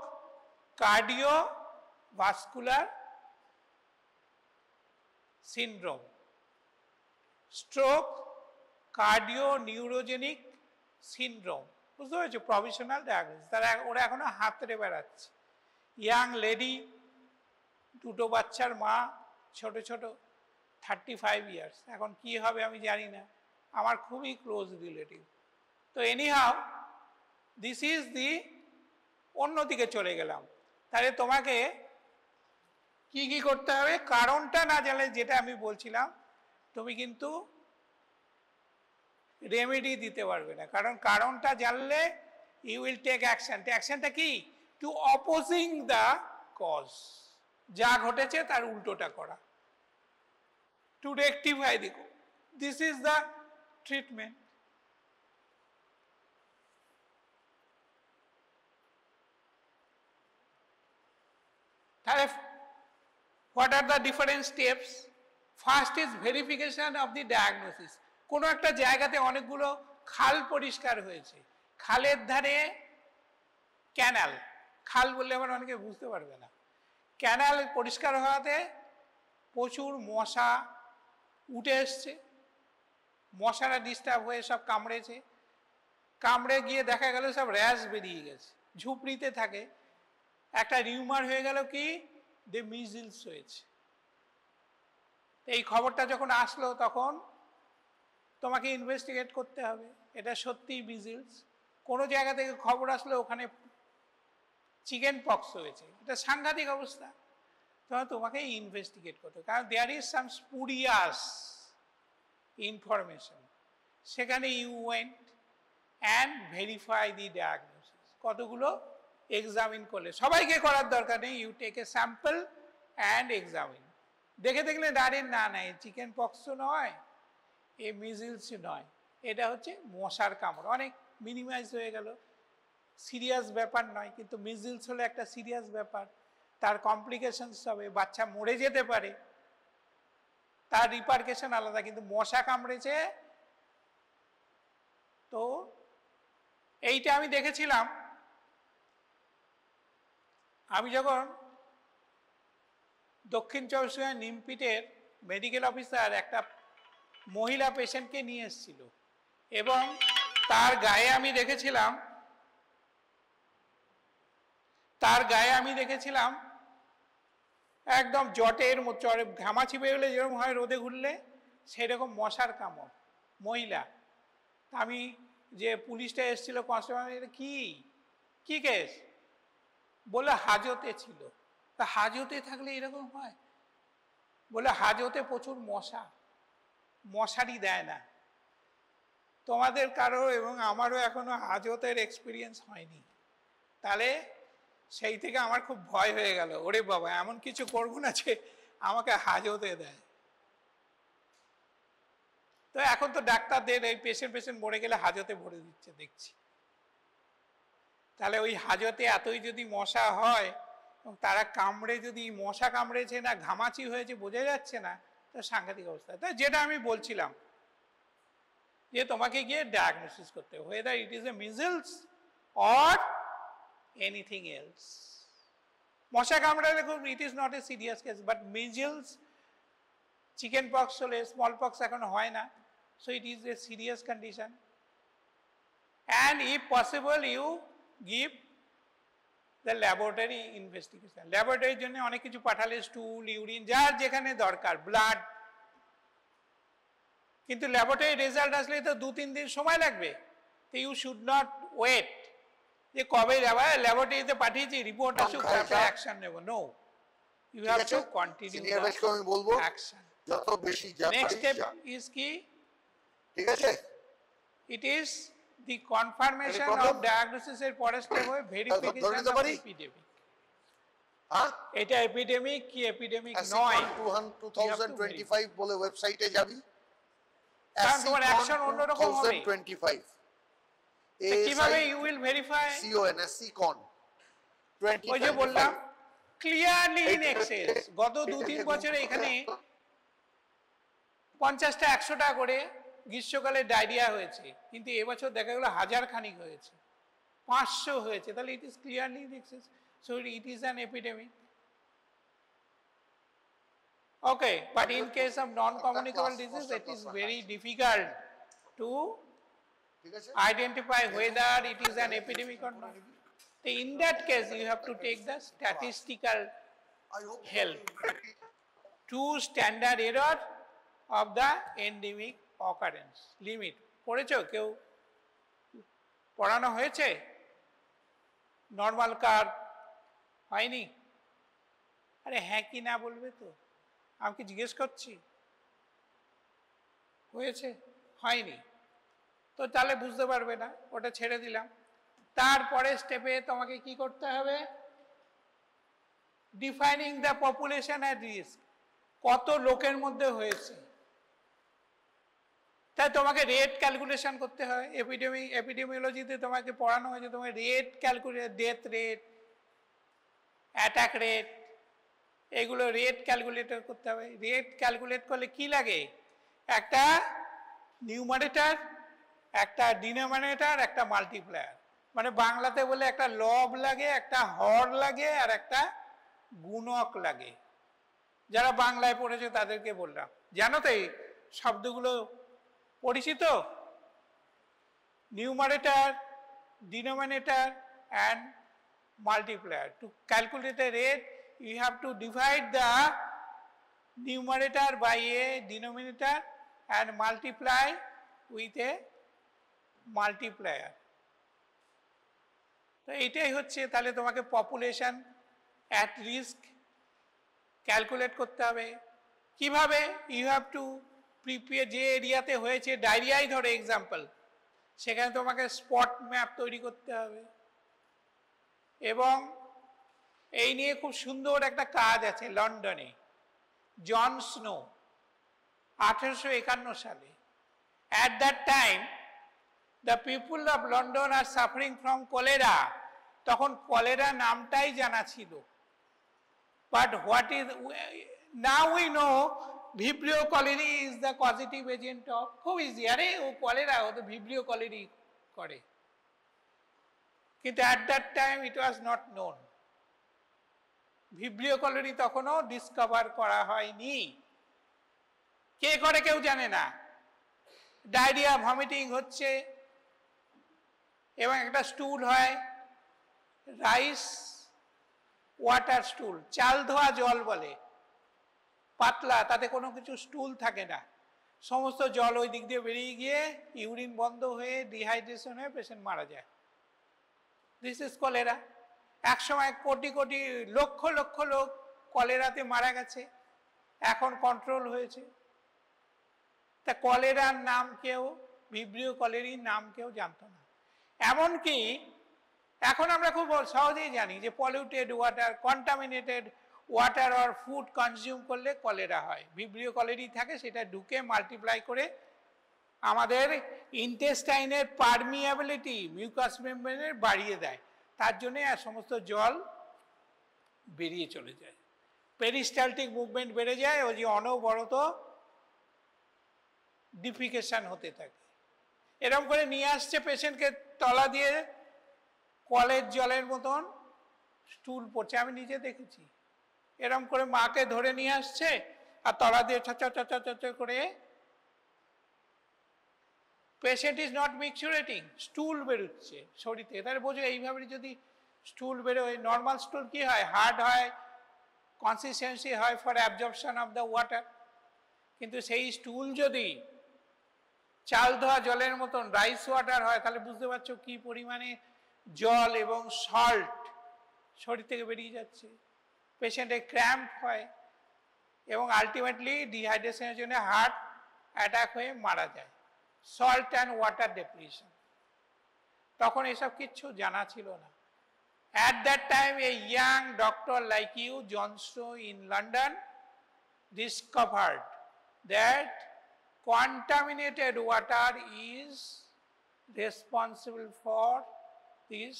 cardiovascular syndrome, stroke, cardio neurogenic syndrome. বুঝতে পেরেছো? Provisional diagnosis. তারা ওরা এখনো হাতড়ে বেড়াচ্ছে। ইয়াং লেডি, দুটো বাচ্চার মা, ছোট ছোট, 35 ইয়ার্স। এখন কি হবে আমি জানি না, আমার খুবই ক্লোজ রিলেটিভ। তো এনিহাউ, দিস ইজ দি, অন্যদিকে চলে গেলাম। তাহলে তোমাকে কি কি করতে হবে? কারণটা না জানলে, যেটা আমি বলছিলাম, তুমি কিন্তু রেমেডি দিতে পারবে না। কারণ কারণটা জানলে ইউ উইল টেক অ্যাকশন। অ্যাকশনটা কি? টু অপোজিং দ্য কজ, যা ঘটেছে তার উল্টোটা করা, to rectify the cause. This is the treatment. তাহলে what are the different steps? First is verification of the diagnosis. কোনো একটা জায়গাতে অনেকগুলো খাল পরিষ্কার হয়েছে, খালের ধারে ক্যানাল, খাল বললে আবার অনেকে বুঝতে পারবে না। ক্যানাল পরিষ্কার হওয়াতে প্রচুর মশা উঠে এসছে, মশারা ডিস্টার্ব হয়ে সব কামড়েছে, কামড়ে গিয়ে দেখা গেল সব র্যাশ বেরিয়ে গেছে, ঝুপড়িতে থাকে। একটা রিউমার হয়ে গেল কি, যে মিজলস হয়েছে। এই খবরটা যখন আসলো তখন তোমাকে ইনভেস্টিগেট করতে হবে, এটা সত্যিই মিজলস। কোনো জায়গা থেকে খবর আসলো ওখানে চিকেন পক্স হয়েছে, এটা সাংঘাতিক অবস্থা। তখন তোমাকে ইনভেস্টিগেট করতে হবে, কারণ there is some spurious information. সেখানে you went and verify the diagnosis. কতগুলো এক্সামিন করলে, সবাইকে করার দরকার নেই, you take a sample and examine. দেখে দেখলে দাঁড়িয়ে না নেয়, চিকেন পক্সও নয়, এ মিজলস নয়, এটা হচ্ছে মশার কামড়। অনেক মিনিমাইজ হয়ে গেল, সিরিয়াস ব্যাপার নয়। কিন্তু মিজলস হলে একটা সিরিয়াস ব্যাপার, তার কমপ্লিকেশনস হবে, বাচ্চা মরে যেতে পারে, তার রিপারকেশন আলাদা। কিন্তু মশা কামড়েছে, তো এইটা আমি দেখেছিলাম। আমি যখন দক্ষিণ 24 পরগনা নিমপিটের মেডিকেল অফিসার একটা মহিলা পেশেন্টকে নিয়ে এসেছিল, এবং তার গায়ে আমি দেখেছিলাম একদম জটের ঘামাচি বেরোলে যেরকম হয় রোদে ঘুরলে, সেরকম মশার কামড়। মহিলা, আমি যে পুলিশটা এসেছিল কনস্টেবল, এটা কি কেস? বলে হাজতে ছিল। তা হাজতে থাকলে এরকম হয়? বলে হাজতে প্রচুর মশা, মশারি দেয় না। তোমাদের কারো এবং আমারও এখনো হাজতের এক্সপিরিয়েন্স হয়নি। তাহলে সেই থেকে আমার খুব ভয় হয়ে গেল, ওরে বাবা এমন কিছু করবো না যে আমাকে হাজতে দেয়। তো এখন তো ডাক্তারদের এই পেশেন্ট মরে গেলে হাজতে ভরে দিচ্ছে দেখছি। তাহলে ওই হাজতে এতই যদি মশা হয়, এবং তারা কামড়ে, যদি মশা কামড়েছে না ঘামাচি হয়েছে বোঝা যাচ্ছে না, তো সাংঘাতিক অবস্থা। তাই যেটা আমি বলছিলাম, যে তোমাকে গিয়ে ডায়াগনোসিস করতে হবে, whether it is a measles or anything else. মশা কামড়ালে খুব, it is not a serious case, but measles, chicken pox হলে, স্মল পক্স এখন হয় না, so it is a serious condition. And if possible you give the laboratory investigation. ল্যাবরেটরির জন্য অনেক কিছু পাঠালে, স্টুল, ইউরিন, যার যেখানে দরকার, ব্লাড, কিন্তু ল্যাবরেটরি রেজাল্ট আসলে তো 2-3 দিন সময় লাগবে। তো ইউ শুড নট ওয়েট যে কবে ল্যাবরেটরিতে পাঠিয়েছি, রিপোর্ট আসুক তারপরে অ্যাকশন নেব। No, you have to continue আমি বলবো অ্যাকশন। যত বেশি নেক্সট স্টেপ ইজ কি? ঠিক আছে, it is the confirmation of diagnosis এর পরের স্টেপ হয় ভেরিফিকেশন অফ এপিডেমিক। হ্যাঁ, এটা এপিডেমিক কি এপিডেমিক নয় 2025 বলে ওয়েবসাইটে যাবি, কারণ তোমার অ্যাকশন অন্যরকম হবে। 2025 কিভাবে ইউ উইল ভেরিফাই? CON ওই যে বললাম ক্লিয়ারলি ইন এক্সেস, গত 2-3 বছরে এখানে 50টা 100টা করে গ্রীষ্মকালে ডায়রিয়া হয়েছে, কিন্তু এবছর দেখা গেল 1000 খানিক হয়েছে, 500 হয়েছে, তাহলে ইট is clearly in access, so it is an epidemic. Okay, but in case of non-communicable disease, it is very difficult to identify whether it is an epidemic or not. So in that case, you have to take the statistical help to standard error of the endemic occurrence limit. পড়েছো কেউ? পড়ানো হয়েছে? Normal curve হয়নি? আরে হ্যাঁ কি না বলবে তো, আমি কি জিজ্ঞেস করছি? হয়েছে? হয়নি? তো তাহলে বুঝতে পারবে না, ওটা ছেড়ে দিলাম। তারপরে স্টেপে তোমাকে কি করতে হবে? Defining the population at risk, কত লোকের মধ্যে হয়েছে। তাই তোমাকে রেট ক্যালকুলেশন করতে হয়। এপিডেমিওলজিতে তোমাকে পড়ানো হয়েছে, তোমাকে rate calculate, death rate, attack rate, এগুলো রেট ক্যালকুলেটর করতে হবে। রেট ক্যালকুলেট করলে কি লাগে? একটা নিউমারেটর, একটা ডিনোমিনেটর, একটা মাল্টিপ্লায়ার। মানে বাংলাতে বলে একটা লব লাগে, একটা হর লাগে, আর একটা গুণক লাগে। যারা বাংলায় পড়েছে তাদেরকে বললাম, জানো তো এই শব্দগুলো পরিচিত? Numerator, denominator and multiplier. To calculate a rate, you have to divide the numerator by a denominator and multiply with a multiplier. তো এটাই হচ্ছে, তাহলে তোমাকে পপুলেশন অ্যাট রিস্ক ক্যালকুলেট করতে হবে। কিভাবে? ইউ হ্যাভ টু প্রিপেয়ার, যে এরিয়াতে হয়েছে, ডায়রিয়াই ধরে এক্সাম্পল, সেখানে তোমাকে স্পট ম্যাপ তৈরি করতে হবে। এবং এই নিয়ে খুব সুন্দর একটা কাজ আছে লন্ডনে, জন স্নো 1851 সালে। At that time the people of London are suffering from cholera, তখন কলেরা নামটাই জানা ছিল। But what is, now we know Vibrio colliery is the positive agent of, খুব ইজি, আরে ও কলেরা, ও তো ভিব্রিও কলেরি করে। কিন্তু at that time it was not known, Vibrio colliery তখনও ডিসকভার করা হয়নি। কে করে কেউ জানে না। ডায়রিয়া, ভমিটিং হচ্ছে, এবং একটা স্টুল হয়, রাইস ওয়াটার স্টুল, চাল ধোয়া জল বলে, পাতলা, তাতে কোনো কিছু স্টুল থাকে না, সমস্ত জল ওই দিক দিয়ে বেরিয়ে গিয়ে ইউরিন বন্ধ হয়ে ডিহাইড্রেশন হয়ে পেশেন্ট মারা যায়। This is cholera. একসময় কোটি কোটি লক্ষ লক্ষ লোক কলেরাতে মারা গেছে, এখন কন্ট্রোল হয়েছে। তা কলেরার নাম কেউ, ভিব্রিও কলেরির নাম কেউ জানতো না। এমনকি এখন আমরা খুব সহজেই জানি যে polluted water, contaminated water or food consume করলে কলেরা হয়, ভিব্রিও কলেরি থাকে, সেটা ঢুকে মাল্টিপ্লাই করে আমাদের ইন্টেস্টাইনের পারমিয়াবিলিটি, মিউকাস মেমব্রেনের বাড়িয়ে দেয়, তার জন্যে আর সমস্ত জল বেরিয়ে চলে যায়, পেরিস্টালটিক মুভমেন্ট বেড়ে যায়, ওই যে অনবরত ডিফিকেশন হতে থাকে। এরকম করে নিয়ে আসছে পেশেন্টকে, তলা দিয়ে কলের জলের মতন স্টুল পড়ছে, আমি নিজে দেখেছি। এরকম করে মাকে ধরে নিয়ে আসছে আর তলা দিয়ে ছ করে, পেশেন্ট ইজ নট মিক্সুরেটিং, স্টুল বেরোচ্ছে শরীর থেকে। তাহলে বোঝো এইভাবে যদি স্টুল বেরোয়, নর্মাল স্টুল কি হয়, হার্ড হয়, কনসিস্টেন্সি হয় for absorption of the water. কিন্তু সেই স্টুল যদি চাল ধোয়া জলের মতন রাইস ওয়াটার হয়, তাহলে বুঝতে পারছো কি পরিমাণে জল এবং সল্ট শরীর থেকে বেরিয়ে যাচ্ছে। পেশেন্টের ক্র্যাম্প হয় এবং আলটিমেটলি ডিহাইড্রেশনের জন্য হার্ট অ্যাটাক হয়ে মারা যায়। Salt and water depletion. তখন এসব কিচ্ছু জানা ছিল না। At that time, a young doctor like you, John Snow in London, discovered that contaminated water is responsible for this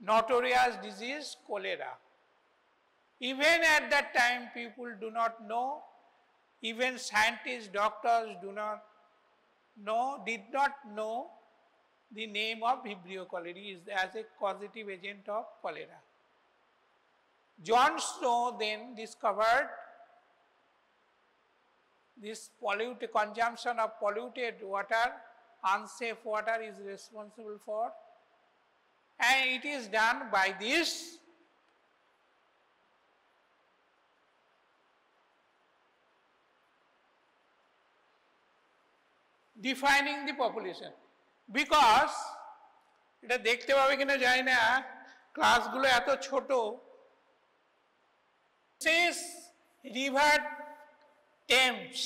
notorious disease, cholera. Even at that time, people do not know, even scientists, doctors did not know the name of Vibrio cholerae as a causative agent of cholera. John Snow then discovered this consumption of polluted water, unsafe water is responsible for, and it is done by this defining the population. Because এটা দেখতে পাবে কিনা যায় না, ক্লাসগুলো এত ছোট। This river Thames,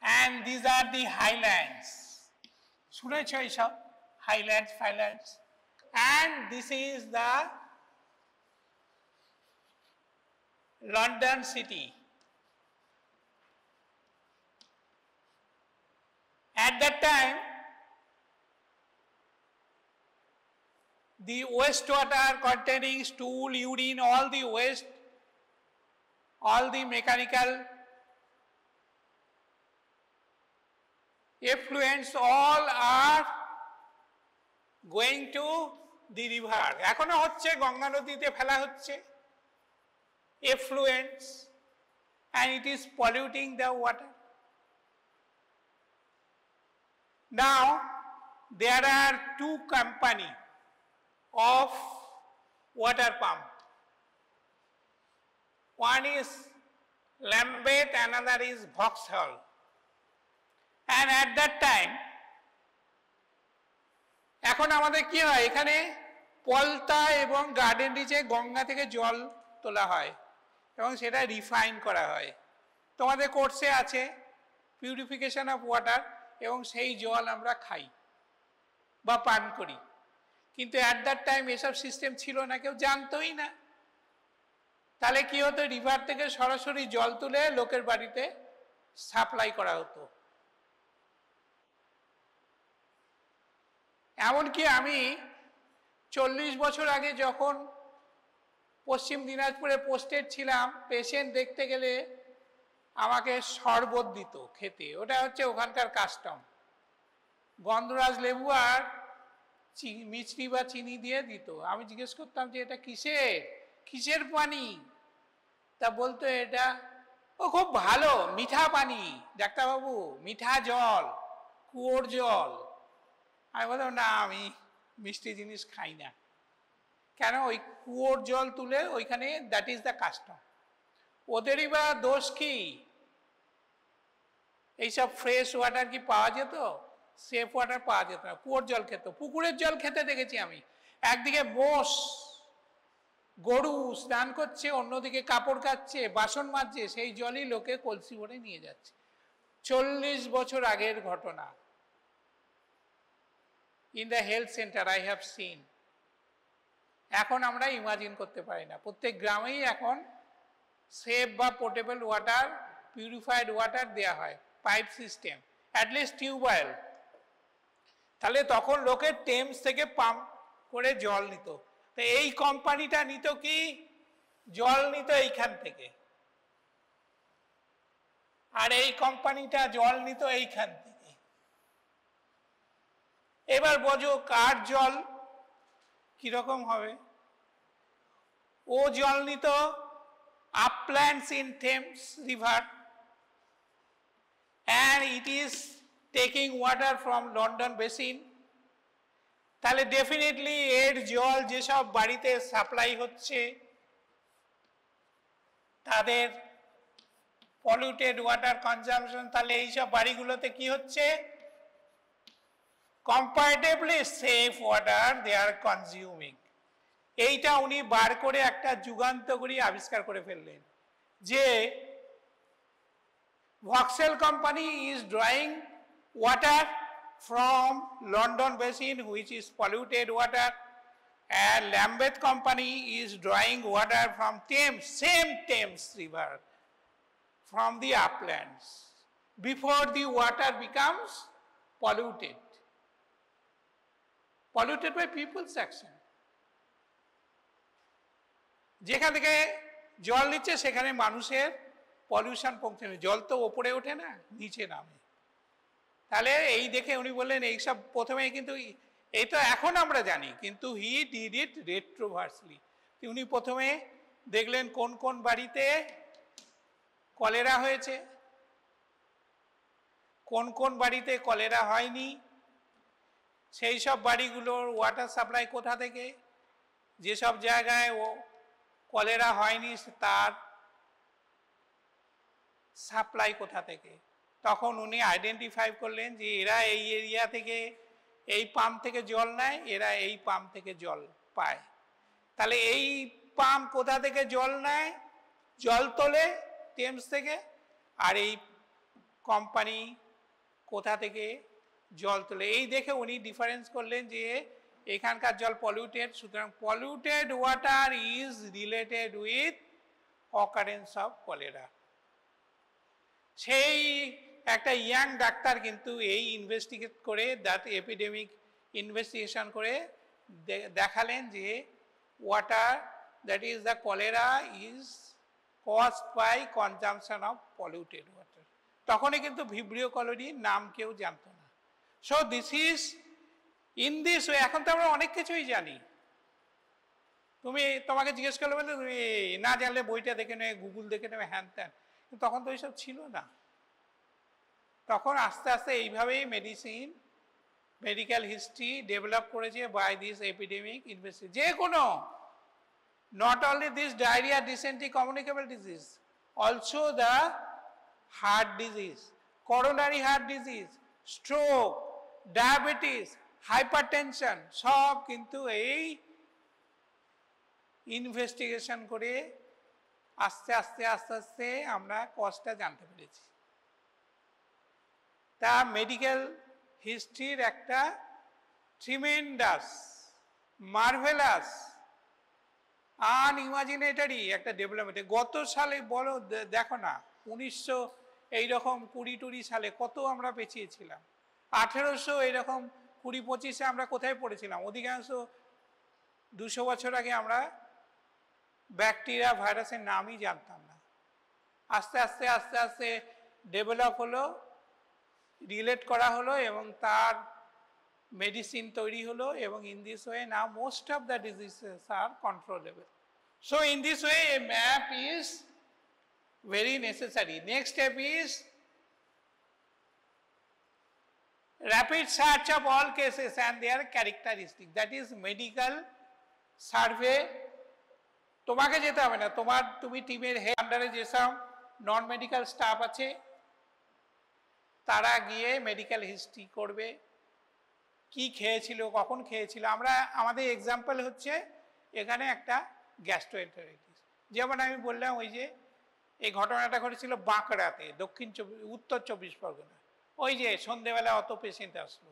and these are the highlands. শুনেছ এইসব highlands, and this is the London city. At that time, the wastewater containing stool, urine, all the waste, all the mechanical effluents, all are going to the river. এখনো হচ্ছে, গঙ্গা নদীতে ফেলা হচ্ছে effluents, and it is polluting the water. Now, there are two companies of water pump. One is Lambeth, another is Vauxhall. And at that time, এখন আমাদের কি হয়, এখানে পলতা এবং গার্ডেন রিচে গঙ্গা থেকে জল তোলা হয় এবং সেটা রিফাইন করা হয়। তোমাদের কোর্সে আছে পিউরিফিকেশন অফ ওয়াটার, এবং সেই জল আমরা খাই বা পান করি। কিন্তু অ্যাট দ্যাট টাইম এসব সিস্টেম ছিল না, কেউ জানতোই না। তাহলে কি হতো, রিভার থেকে সরাসরি জল তুলে লোকের বাড়িতে সাপ্লাই করা হতো। এমনকি আমি 40 বছর আগে যখন পশ্চিম দিনাজপুরে পোস্টেড ছিলাম, পেশেন্ট দেখতে গেলে আমাকে শরবত দিত খেতে, ওটা হচ্ছে ওখানকার কাস্টম। গন্ধরাজ লেবু আর মিষ্টি বা চিনি দিয়ে দিত। আমি জিজ্ঞেস করতাম যে এটা কিসের পানি? তা বলতো এটা ও খুব ভালো মিঠা পানি ডাক্তারবাবু, মিঠা জল, কুয়োর জল। আমি বলতাম না, আমি মিষ্টি জিনিস খাই না। কেন? ওই কুয়োর জল তুলে ওইখানে, দ্যাট ইজ দ্য কাস্টম। ওদেরই বা দোষ কি? এইসব ফ্রেশ ওয়াটার কি পাওয়া যেত? সেফ ওয়াটার পাওয়া যেত না, কুয়োর জল খেত। পুকুরের জল খেতে দেখেছি আমি। একদিকে মোষ, গরু স্নান করছে, অন্যদিকে কাপড় কাচ্ছে, বাসন মাজছে, সেই জলই লোকে কলসি ভরে নিয়ে যাচ্ছে। 40 বছর আগের ঘটনা। In the health centre I have seen. এখন আমরা ইমাজিন করতে পারি না। প্রত্যেক গ্রামেই এখন সেফ বা পোর্টেবল ওয়াটার, পিউরিফাইড ওয়াটার দেওয়া হয়, পাইপ সিস্টেম, অ্যাটলিস্ট টিউবওয়েল। তাহলে তখন লোকের টেমস থেকে পাম্প করে জল নিত। তো এই কোম্পানিটা নিত কি? জল নিত এইখান থেকে, আর এই কোম্পানিটা জল নিত এইখান থেকে। এবার বোঝো কার জল কিরকম হবে। ও জল নিত uplands in Thames river, and it is taking water from London basin, তাহলে ডেফিনেটলি এর জল যেসব বাড়িতে সাপ্লাই হচ্ছে তাদের পলিউটেড ওয়াটার কনজাম্পশন, তাহলে এইসব বাড়িগুলোতে কি হচ্ছে, কম্পারেটিভলি সেফ ওয়াটার দে আর কনজিউমিং। এইটা উনি বার করে একটা যুগান্তকারী আবিষ্কার করে ফেললেন যে Vauxhall company is drawing water from London basin which is polluted water, and Lambeth company is drawing water from Thames, same Thames river, from the uplands before the water becomes polluted by people's action. যেখান থেকে জল নিচ্ছে সেখানে মানুষের pollution পৌঁছে না, জল তো ওপরে ওঠে না, নিচে নামে। তাহলে এই দেখে উনি বললেন এইসব প্রথমে কিন্তু এই তো এখন আমরা জানি, কিন্তু হি ডিড ইট রেট্রোভার্সলি। উনি প্রথমে দেখলেন কোন কোন বাড়িতে কলেরা হয়েছে, কোন কোন বাড়িতে কলেরা হয়নি, সেই সব বাড়িগুলোর ওয়াটার সাপ্লাই কোথা থেকে, যেসব জায়গায় ও কলেরা হয়নি তার সাপ্লাই কোথা থেকে। তখন উনি আইডেন্টিফাই করলেন যে এরা এই এরিয়া থেকে এই পাম্প থেকে জল নেয়, এরা এই পাম্প থেকে জল পায়। তাহলে এই পাম্প কোথা থেকে জল নেয়, জল তোলে টেমস থেকে, আর এই কোম্পানি কোথা থেকে জল তোলে। এই দেখে উনি ডিফারেন্স করলেন যে এখানকার জল পলিউটেড, সুতরাং polluted water is related with occurrence of cholera. সেই একটা ইয়াং ডাক্তার কিন্তু এই ইনভেস্টিগেট করে, দ্যাট এপিডেমিক ইনভেস্টিগেশন করে দেখালেন যে water that is the cholera is caused by consumption of polluted water. তখনই কিন্তু ভিব্রিও কলোনির নাম কেউ জানত না। So this is in this way. এখন তো আমরা অনেক কিছুই জানি, তোমাকে জিজ্ঞেস করলে বলে তুমি না জানলে বইটা দেখে নেবে, গুগল দেখে নেবে, হ্যান ত্যান। তখন তো এইসব ছিল না। তখন আস্তে আস্তে এইভাবেই মেডিকেল হিস্ট্রি ডেভেলপ করেছে বাই দিস এপিডেমিক ইনভেস্টিগেশন। যে কোনো, not only this diarrhoea, dysentery, communicable disease, also the heart disease, coronary heart disease, stroke, diabetes, hypertension, সব কিন্তু এই ইনভেস্টিগেশন করে আস্তে আস্তে আস্তে আস্তে আমরা কজটা জানতে পেরেছি। তা মেডিকেল হিস্ট্রির একটা ট্রিমেন্ডাস, মার্ভেলাস, আনইমাজিনেটরি একটা ডেভেলপমেন্ট। গত সালে বলো, দেখো না 1900 এইরকম 20-20 সালে কত আমরা পেছিয়েছিলাম। 1800 এইরকম 20-25-এ আমরা কোথায় পড়েছিলাম? অধিকাংশ 200 বছর আগে আমরা ব্যাকটেরিয়া, ভাইরাসের নামই জানতাম না। আস্তে আস্তে আস্তে আস্তে ডেভেলপ হলো, রিলেট করা হলো এবং তার মেডিসিন তৈরি হলো, এবং in this way now most of the diseases are controllable. So in this way a map is very necessary. Next step is rapid search of all cases and their characteristics, that is medical survey. তোমাকে যেতে হবে না, তুমি টিমের head আন্ডারে যেসব non medical staff আছে তারা গিয়ে মেডিকেল হিস্ট্রি করবে, কি খেয়েছিল, কখন খেয়েছিল। আমাদের এক্সাম্পল হচ্ছে এখানে একটা গ্যাস্ট্রোএন্টারাইটিস। যেমন আমি বললাম ওই যে এই ঘটনাটা ঘটেছিল বাঁকড়াতে, উত্তর 24 পরগনা। ওই যে সন্ধেবেলা অত পেশেন্ট আসলো,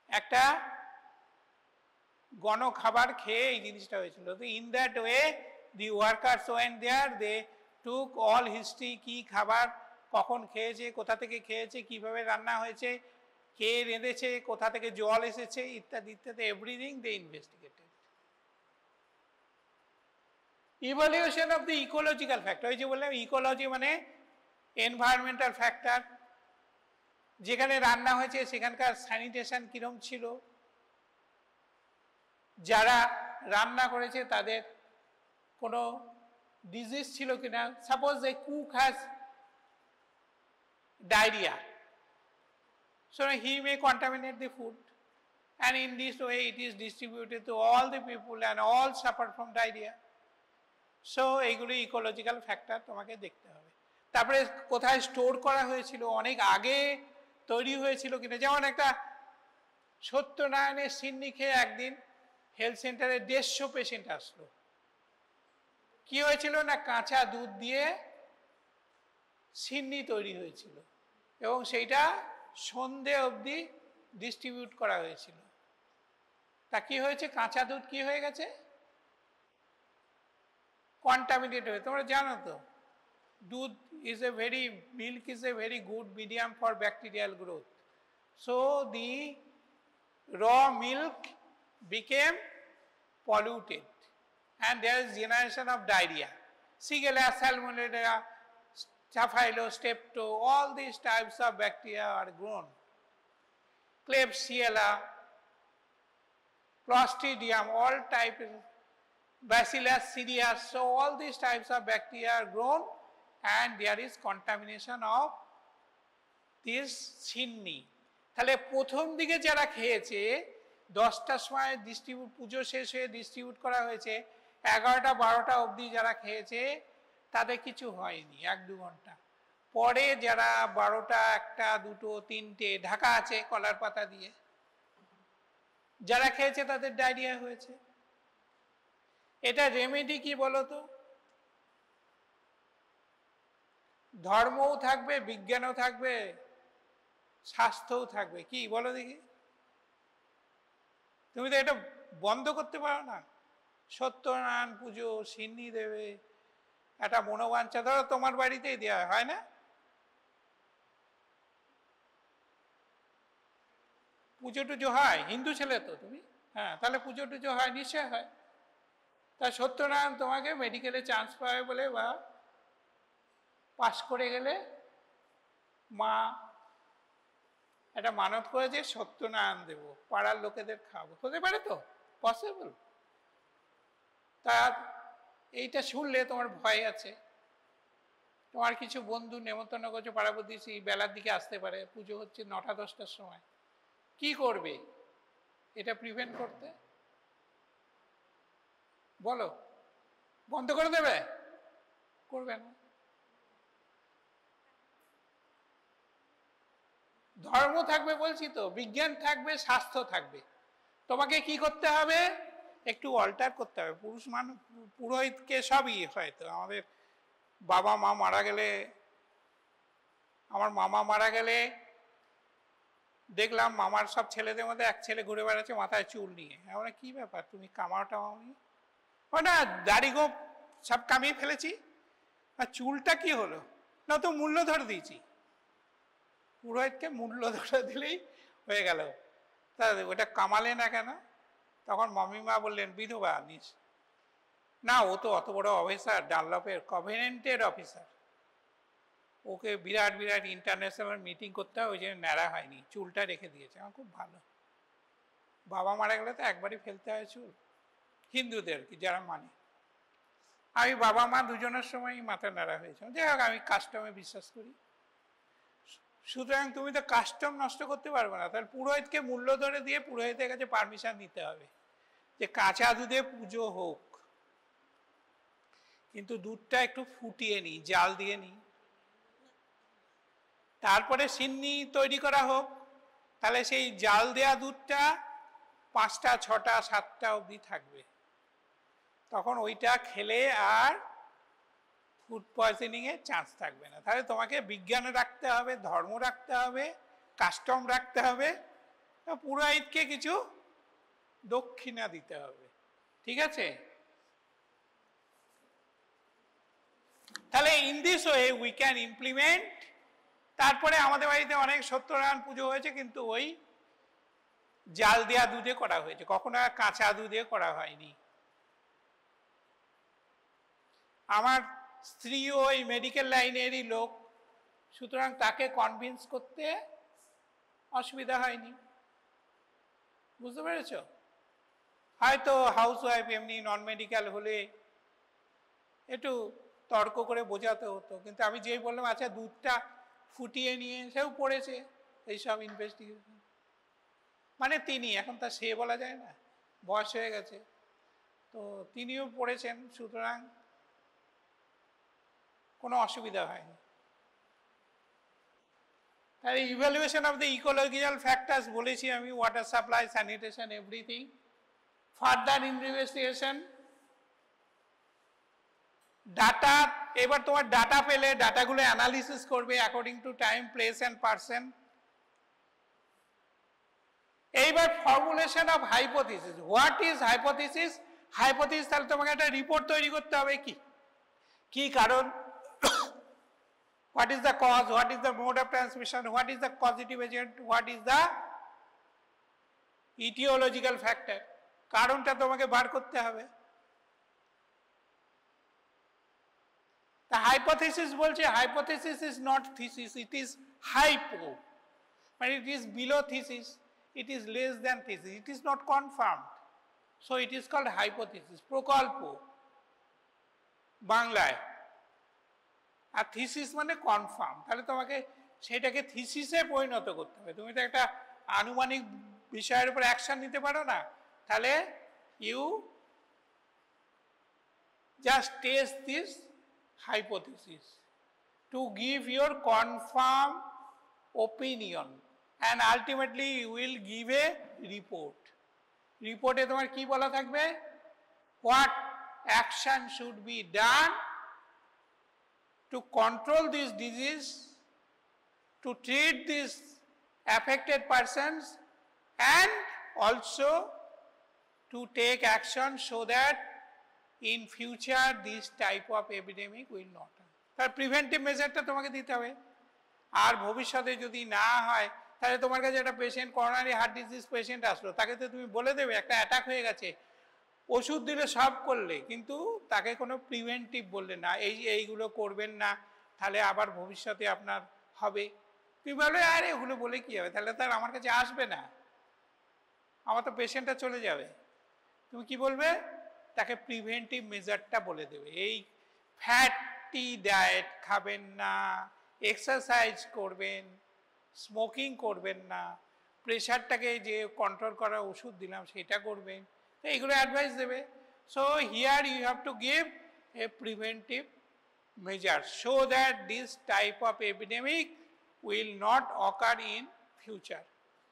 একটা গণ খাবার খেয়ে এই জিনিসটা হয়েছিল। তো in that way the workers went there, they took all history, কি খাবার কখন খেয়েছে, কোথা থেকে খেয়েছে, কিভাবে রান্না হয়েছে, কে রেঁধেছে, কোথা থেকে জল এসেছে, ইত্যাদি ইত্যাদি, everything they investigated. Evaluation of the ecological factor, ওই যে বললাম ইকোলজি মানে এনভায়রনমেন্টাল ফ্যাক্টর, যেখানে রান্না হয়েছে সেখানকার স্যানিটেশন কিরম ছিল, যারা রান্না করেছে তাদের কোনো ডিজিজ ছিল কিনা। Suppose A cook has diarrhoea, So he may contaminate the food, and in this way it is distributed to all the people and all suffer from diarrhea. So এইগুলো ইকোলজিক্যাল ফ্যাক্টর তোমাকে দেখতে হবে। তারপরে কোথায় store করা হয়েছিল, অনেক আগে তৈরি হয়েছিল কিনা। যেমন একটা সত্যনারায়ণের সিন্নি খেয়ে একদিন হেলথ সেন্টারে 150 পেশেন্ট আসলো। কি হয়েছিল না, কাঁচা দুধ দিয়ে সিন্নি তৈরি হয়েছিল এবং সেইটা সন্ধে অবধি ডিস্ট্রিবিউট করা হয়েছিল। তা কি হয়েছে, কাঁচা দুধ কি হয়ে গেছে, কন্টামিনেট হয়ে। তোমরা জানো তো দুধ is a very, milk is a very good medium for bacterial growth. So the raw milk became polluted and there is generation of diarrhea. Shigella, Salmonella, Staphylo, Strepto, all these types of bacteria are grown. Klebsiella, Clostridium, all types, Bacillus cereus, so all these types of bacteria are grown and there is contamination of this সিন্নি। তাহলে প্রথম দিকে যারা খেয়েছে 10টার সময় distribute, পুজো শেষ হয়ে distribute করা হয়েছে, 11টা 12টা অবধি যারা খেয়েছে তাদের কিছু হয়নি 1-2 ঘন্টা। পরে যারা 12টা 1টা 2টো 3টে ঢাকা আছে কলার পাতা দিয়ে, যারা খেয়েছে তাদের ডায়রিয়া হয়েছে। এটা রেমেডি কি বলো তো? ধর্মও থাকবে, বিজ্ঞানও থাকবে, স্বাস্থ্যও থাকবে। কি বলো দেখি? তুমি তো এটা বন্ধ করতে পারো না। সত্যনারায়ণ পুজো, সিন্নি দেবে, একটা মনোবাঞ্ছা, ধরো তোমার বাড়িতেই দেওয়া হয় না? পুজো টুজো হয়, হিন্দু ছেলে তো তুমি, হ্যাঁ, তাহলে পুজো টুজো হয়, নিশ্চয় হয়। তা সত্যনারায়ণ তোমাকে মেডিকেলে চান্স পাবে বলে বা পাস করে গেলে মা একটা মানত করেছে সত্যনারায়ণ দেব, পাড়ার লোকেদের খাওয়াবো, হতে পারে তো, পসিবল। তা এইটা শুনলে তোমার ভয় আছে, তোমার কিছু বন্ধু নেমন্তন্ন করছে পাড়া প্রতিবেশী, বেলার দিকে আসতে পারে, পুজো হচ্ছে 9টা 10টার সময়, কি করবে এটা প্রিভেন্ট করতে? বলো, বন্ধ করে দেবে? করবে না। ধর্ম থাকবে বলছি তো, বিজ্ঞান থাকবে, স্বাস্থ্য থাকবে। তোমাকে কি করতে হবে, একটু অল্টার করতে হবে। পুরুষ মানুষ, পুরোহিতকে সবই হয়তো, আমাদের বাবা মা মারা গেলে, আমার মামা মারা গেলে দেখলাম মামার সব ছেলেদের মধ্যে এক ছেলে ঘুরে বেড়াচ্ছে মাথায় চুল নিয়ে। আমরা কি ব্যাপার, তুমি কামাও টামাওনি? না, দাড়ি গোপ সব কামিয়ে ফেলেছি, আর চুলটা কি হলো? না তো মূল্য ধরে দিয়েছি। পুরোহিতকে মূল্য ধরে দিলেই হয়ে গেল। তা ওটা কামালে না কেন? তখন মামিমা বললেন বিধবা নিস না, ও তো অত বড় অফিসার, ডানলপের কভেনেন্টের অফিসার, ওকে বিরাট বিরাট ইন্টারন্যাশনাল মিটিং করতে হয়, ওই জন্য ন্যাড়া হয়নি, চুলটা রেখে দিয়েছে। আমার খুব ভালো। বাবা মারা গেলে তো একবারই ফেলতে হয় চুল, হিন্দুদের কি যারা মানে। আমি বাবা মা দুজনের সময় মাথা ন্যাড়া হয়েছে। যাই হোক, আমি কাস্টমে বিশ্বাস করি। সুতরাং তুমি তো কাস্টম নষ্ট করতে পারবে না, তাহলে পুরোহিতকে মূল্য ধরে দিয়ে পুরোহিতের কাছে পারমিশন নিতে হবে যে কাঁচা দুধে পুজো হোক, কিন্তু দুধটা একটু ফুটিয়ে নিই, জাল দিয়ে নিই, তারপরে সিন্নি তৈরি করা হোক। তাহলে সেই জাল দেয়া দুধটা 5টা 6টা 7টা অবধি থাকবে, তখন ওইটা খেলে আর ফুড পয়জনিং এর চান্স থাকবে না। তাহলে তোমাকে বিজ্ঞান রাখতে হবে, ধর্ম রাখতে হবে, কাস্টম রাখতে হবে, পুরোহিতকে কিছু দক্ষিণা দিতে হবে। ঠিক আছে? তাহলে in this way we can implement. তারপরে আমাদের বাড়িতে অনেক সত্যনারায়ণ পুজো হয়েছে, কিন্তু ওই জাল দেয়া দুধে করা হয়েছে, কখনো আর কাঁচা দুধে করা হয়নি। আমার স্ত্রী ওই মেডিকেল লাইনেরই লোক, সুতরাং তাকে কনভিন্স করতে অসুবিধা হয়নি। বুঝতে পেরেছ? হয়তো হাউস ওয়াইফ এমনি নন মেডিকেল হলে একটু তর্ক করে বোঝাতে হতো, কিন্তু আমি যেই বললাম আচ্ছা দুধটা ফুটিয়ে নিয়ে, সেও পড়েছে, এইসব ইনভেস্টিগেশন। মানে তিনি, এখন তা সে বলা যায় না, বয়স হয়ে গেছে, তো তিনিও পড়েছেন, সুতরাং কোনো অসুবিধা হয়নি। তাহলে evaluation of the ecological factors বলেছি আমি, water supply, sanitation, everything. Further investigation, data, এবার তোমার ডাটা পেলে ডাটাগুলো অ্যানালিসিস করবে according to time, place and person. এইবার formulation of hypothesis. What is hypothesis? Hypothesis তাহলে তোমাকে একটা রিপোর্ট তৈরি করতে হবে, কি কি কারণ, what is the cause, what is the mode of transmission, what is the causative agent, what is the etiological factor, কারণটা তোমাকে বার করতে হবে। The hypothesis বলছে, hypothesis is not thesis, it is hypo, but it is below thesis, it is less than thesis, it is not confirmed, so it is called hypothesis, প্রকল্প বাংলায়। আর thesis মানে confirm, তাহলে তোমাকে সেটাকে থিসিসে পরিণত করতে হবে। তুমি তো একটা আনুমানিক বিষয়ের উপর অ্যাকশন নিতে পারো না, তাহলে you just test this hypothesis to give your confirm opinion and ultimately you will give a report. রিপোর্টে তোমার কি বলা থাকবে? What action should be done to control this disease, to treat these affected persons, and also to take action so that in future this type of epidemic will not happen. তার preventive মেজারটা তোমাকে দিতে হবে। আর ভবিষ্যতে যদি না হয়, তাহলে তোমার কাছে একটা patient, coronary heart disease patient আসলো, তাকে তো তুমি বলে দেবে একটা অ্যাটাক হয়ে গেছে, ওষুধ দিলে সব করলে, কিন্তু তাকে কোনো প্রিভেন্টিভ বললে না, এইগুলো করবেন না, তাহলে আবার ভবিষ্যতে আপনার হবে। তুমি বলবে আরে এগুলো বলে কি হবে, তাহলে তার আমার কাছে আসবে না, আমার তো পেশেন্টটা চলে যাবে। তুমি কি বলবে? তাকে প্রিভেন্টিভ মেজারটা বলে দেবে, এই ফ্যাটি ডায়েট খাবেন না, এক্সারসাইজ করবেন, স্মোকিং করবেন না, প্রেশারটাকে যে কন্ট্রোল করার ওষুধ দিলাম সেটা করবেন, তো এইগুলো অ্যাডভাইস দেবে। So here you have to give a preventive measure so that this type of epidemic will not occur in future.